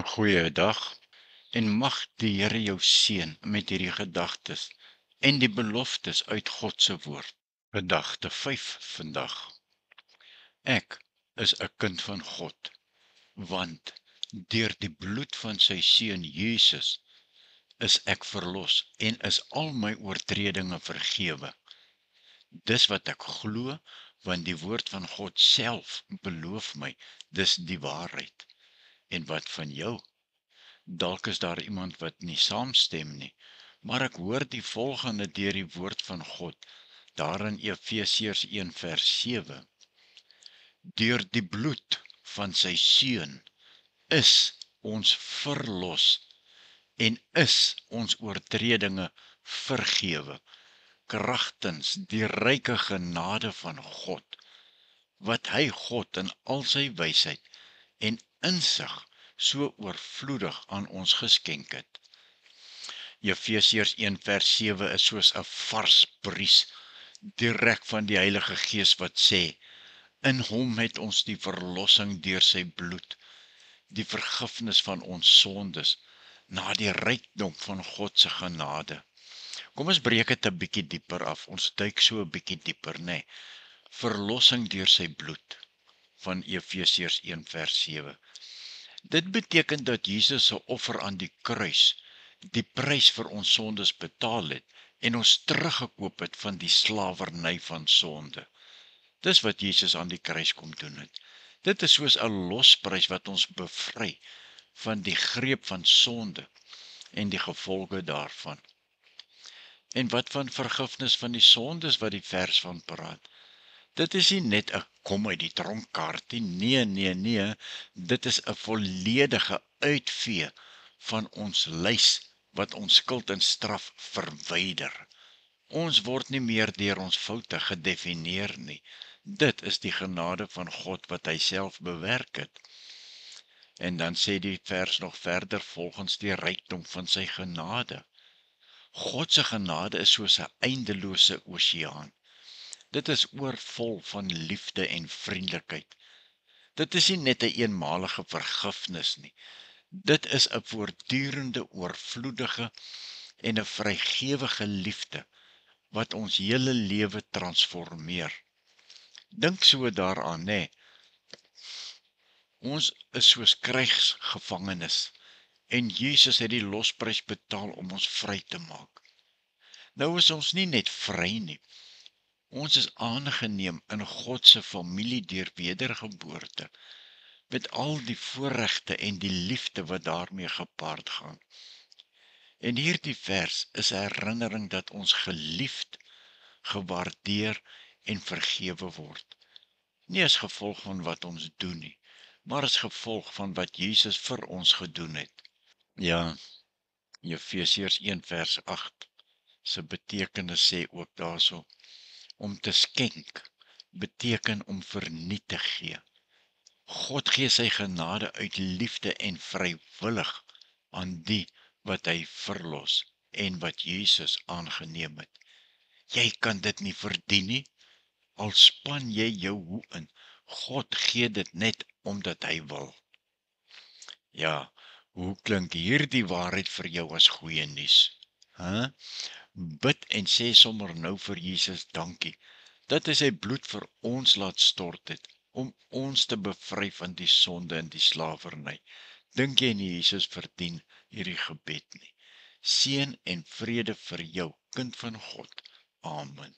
Goeiedag en mag die Here jou seën met hierdie gedagtes en die beloftes uit God se woord. Gedagte 5 vandag. Ek is 'n kind van God, want deur die bloed van sy seun Jesus is ek verlos en is al my oortredinge vergewe. Dis wat ek glo, want die woord van God self beloof my, dis die waarheid. En wat van jou? Dalk is daar iemand wat nie saamstem nie, maar ek hoor die volgende deur die woord van God, daar in Efesiërs 1 vers 7. Deur die bloed van sy seun is ons verlos en is ons oortredinge vergewe, kragtens die ryke genade van God, wat hy God in al sy wysheid en insig so oorvloedig aan ons geskenk het. Efesiërs 1 vers 7 is soos 'n vars bries, direk van die Heilige Gees wat sê, in hom het ons die verlossing deur sy bloed, die vergifnis van ons sondes, na die rykdom van God se genade. Kom ons breek dit 'n bietjie dieper af, ons duik so 'n bietjie dieper, né? Verlossing deur sy bloed, van Efesiërs 1 vers 7. Dit beteken dat Jesus se offer aan die kruis die prys vir ons sondes betaal het en ons teruggekoop het van die slawerny van sonde. Dis wat Jesus aan die kruis kom doen het. Dit is soos 'n losprys wat ons bevry van die greep van sonde en die gevolge daarvan. En wat van vergifnis van die sondes wat die vers van praat? Dit is nie net 'n kom uit die tronkkaartie, nee, dit is 'n volledige uitvee van ons lys wat ons skuld en straf verwyder. Ons word nie meer deur ons foute gedefinieer nie. Dit is die genade van God wat hy self bewerk het. En dan sê die vers nog verder, volgens die rykdom van sy genade. God se genade is soos 'n eindelose oseaan. Dit is oorvol van liefde en vriendelikheid. Dit is nie net 'n eenmalige vergifnis nie. Dit is 'n voortdurende, oorvloedige en 'n vrygewige liefde wat ons hele lewe transformeer. Dink so daaraan, né? Ons is soos krygsgevangenes en Jesus het die losprys betaal om ons vry te maak. Nou is ons nie net vry nie. Ons is aangeneem in God se familie deur wedergeboorte, met al die voorregte en die liefde wat daarmee gepaard gaan. En hierdie vers is 'n herinnering dat ons geliefd, gewaardeer en vergewe word. Nie as gevolg van wat ons doen nie, maar as gevolg van wat Jesus vir ons gedoen het. Ja, Efesiërs 1 vers 8 se betekenis sê ook daarso, om te skenk beteken om verniet te gee. God gee sy genade uit liefde en vrywillig aan die wat hy verlos en wat Jesus aangeneem het. Jy kan dit nie verdien nie, al span jy jou hoe in. God gee dit net omdat hy wil. Ja, hoe klink hierdie waarheid vir jou as goeie nuus? Bid en sê sommer nou vir Jesus dankie, dat hy sy bloed vir ons laat stort het, om ons te bevry van die sonde en die slawerny. Dink jy nie Jesus verdien hierdie gebed nie? Seën en vrede vir jou, kind van God. Amen.